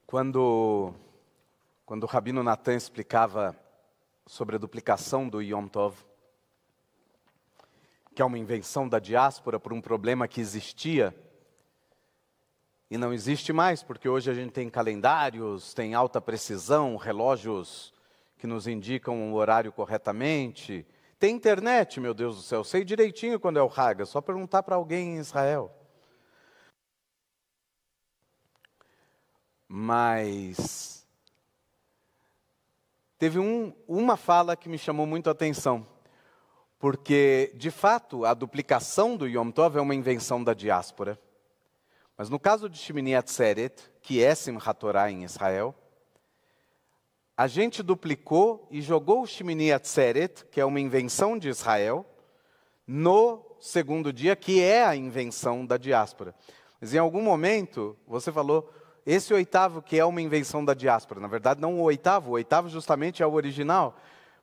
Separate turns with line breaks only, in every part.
Quando o Rabino Natan explicava sobre a duplicação do Yom Tov, que é uma invenção da diáspora por um problema que existia e não existe mais, porque hoje a gente tem calendários, tem alta precisão, relógios que nos indicam o horário corretamente, tem internet, meu Deus do céu, sei direitinho quando é o Hag, é só perguntar para alguém em Israel. Mas teve uma fala que me chamou muito a atenção, porque, de fato, a duplicação do Yom Tov é uma invenção da diáspora. Mas no caso de Shemini Atzeret, que é Simchat Torah em Israel, a gente duplicou e jogou o Shemini Atzeret, que é uma invenção de Israel, no segundo dia, que é a invenção da diáspora. Mas em algum momento, você falou, esse oitavo que é uma invenção da diáspora. Na verdade, não o oitavo justamente é o original.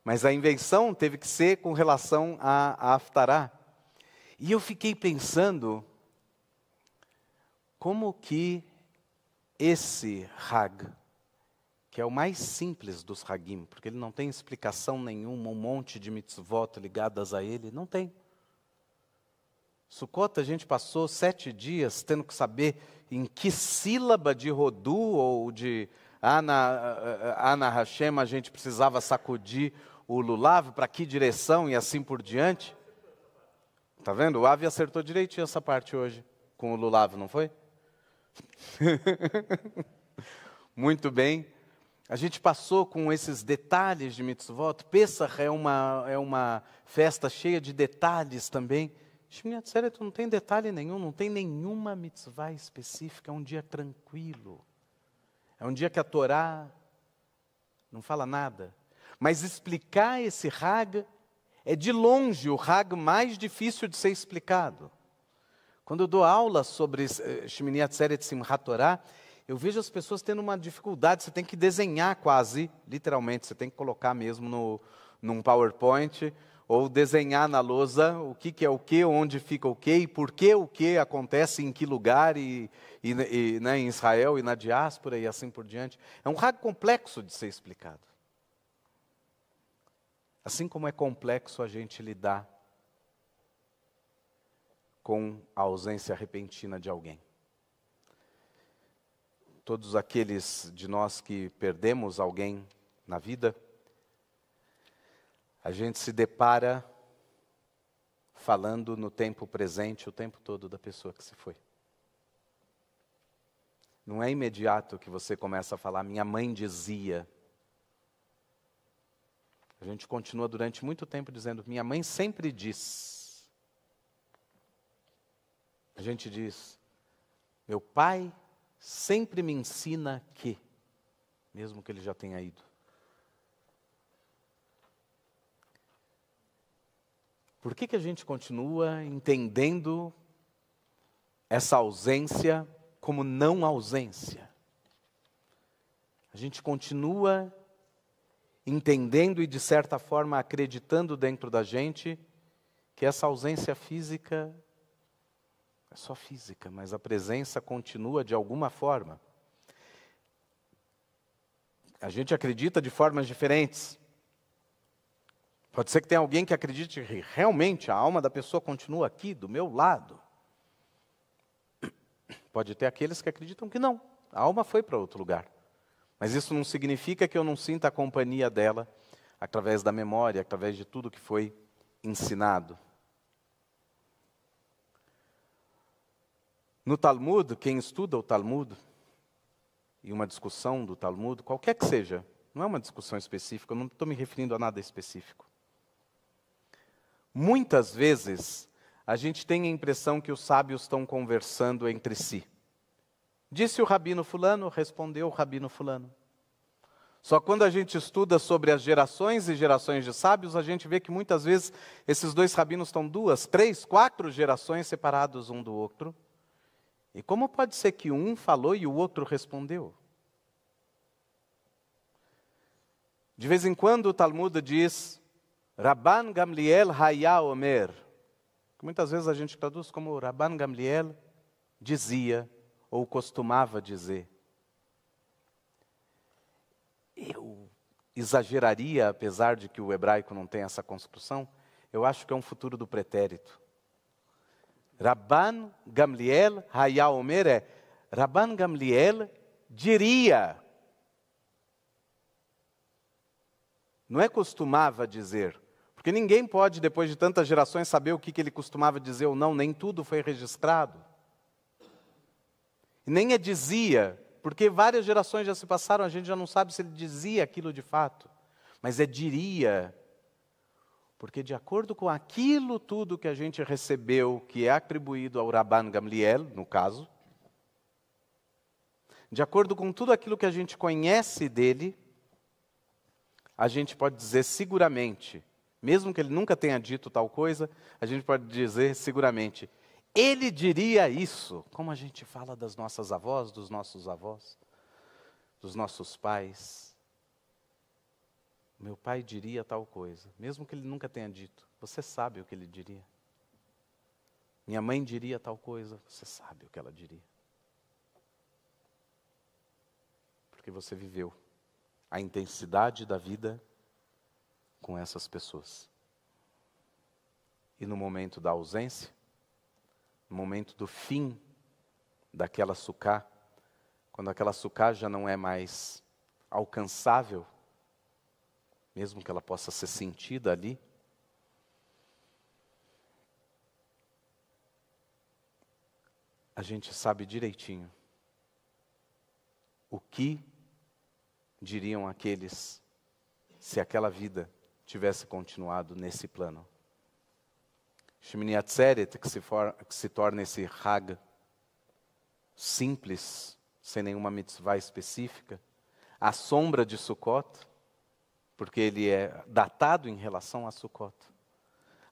Mas a invenção teve que ser com relação a Haftarah. E eu fiquei pensando, como que esse Hag, que é o mais simples dos Hagim, porque ele não tem explicação nenhuma, um monte de mitzvot ligadas a ele, não tem. Sukkot a gente passou 7 dias tendo que saber em que sílaba de Rodu ou de Ana Hashem a gente precisava sacudir o lulav, para que direção e assim por diante. Está vendo? O Avi acertou direitinho essa parte hoje, com o lulav, não foi? Muito bem. A gente passou com esses detalhes de mitzvot. Pesach é uma festa cheia de detalhes também. Shemini Atzeret não tem detalhe nenhum, não tem nenhuma mitzvah específica, é um dia tranquilo. É um dia que a Torá não fala nada. Mas explicar esse Hag é de longe o Hag mais difícil de ser explicado. Quando eu dou aula sobre Shemini Atzeret Simchat Torah, eu vejo as pessoas tendo uma dificuldade, você tem que desenhar quase, literalmente, você tem que colocar mesmo num PowerPoint, ou desenhar na lousa o que é o que, onde fica o que, e por que o que acontece em que lugar, né, em Israel e na diáspora e assim por diante. É um Hag complexo de ser explicado. Assim como é complexo a gente lidar com a ausência repentina de alguém. Todos aqueles de nós que perdemos alguém na vida, a gente se depara falando no tempo presente o tempo todo da pessoa que se foi. Não é imediato que você começa a falar, minha mãe dizia. A gente continua durante muito tempo dizendo, minha mãe sempre diz. A gente diz, meu pai sempre me ensina que, mesmo que ele já tenha ido. Por que a gente continua entendendo essa ausência como não ausência? A gente continua entendendo e, de certa forma, acreditando dentro da gente que essa ausência física é só física, mas a presença continua de alguma forma. A gente acredita de formas diferentes. Pode ser que tenha alguém que acredite que realmente a alma da pessoa continua aqui, do meu lado. Pode ter aqueles que acreditam que não, a alma foi para outro lugar. Mas isso não significa que eu não sinta a companhia dela através da memória, através de tudo que foi ensinado. No Talmud, quem estuda o Talmud, e uma discussão do Talmud, qualquer que seja, não é uma discussão específica, eu não estou me referindo a nada específico. Muitas vezes, a gente tem a impressão que os sábios estão conversando entre si. Disse o rabino fulano, respondeu o rabino fulano. Só quando a gente estuda sobre as gerações e gerações de sábios, a gente vê que muitas vezes esses dois rabinos estão 2, 3, 4 gerações separados um do outro. E como pode ser que um falou e o outro respondeu? De vez em quando o Talmud diz, Rabban Gamliel Haya Omer, que muitas vezes a gente traduz como Rabban Gamliel dizia ou costumava dizer. exageraria, apesar de que o hebraico não tem essa construção, eu acho que é um futuro do pretérito. Rabban Gamliel Haya Omer é, Rabban Gamliel diria. Não é costumava dizer. Porque ninguém pode, depois de tantas gerações, saber o que ele costumava dizer ou não. Nem tudo foi registrado. E nem é dizia, porque várias gerações já se passaram, a gente já não sabe se ele dizia aquilo de fato. Mas é diria. Porque de acordo com aquilo tudo que a gente recebeu, que é atribuído ao Rabban Gamliel, no caso, de acordo com tudo aquilo que a gente conhece dele, a gente pode dizer seguramente, mesmo que ele nunca tenha dito tal coisa, a gente pode dizer seguramente, ele diria isso, como a gente fala das nossas avós, dos nossos avós, dos nossos pais. Meu pai diria tal coisa, mesmo que ele nunca tenha dito, você sabe o que ele diria. Minha mãe diria tal coisa, você sabe o que ela diria. Porque você viveu a intensidade da vida com essas pessoas. E no momento da ausência, no momento do fim daquela sucá, quando aquela sucá já não é mais alcançável, mesmo que ela possa ser sentida ali, a gente sabe direitinho o que diriam aqueles se aquela vida tivesse continuado nesse plano. Shemini Atzeret, que se torna esse Hag simples, sem nenhuma mitzvah específica, a sombra de Sukkot, porque ele é datado em relação a Sukkot.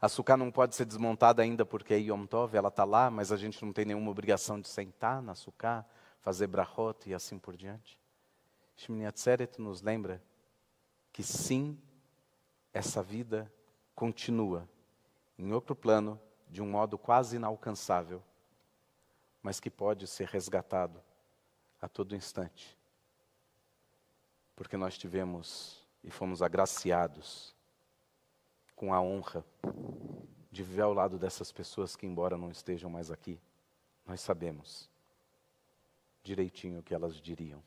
A Sukkah não pode ser desmontada ainda porque é Yom Tov, ela está lá, mas a gente não tem nenhuma obrigação de sentar na Sukkah, fazer brachot e assim por diante. Shemini Atzeret nos lembra que sim, essa vida continua em outro plano, de um modo quase inalcançável, mas que pode ser resgatado a todo instante. Porque nós tivemos e fomos agraciados com a honra de viver ao lado dessas pessoas que, embora não estejam mais aqui, nós sabemos direitinho o que elas diriam.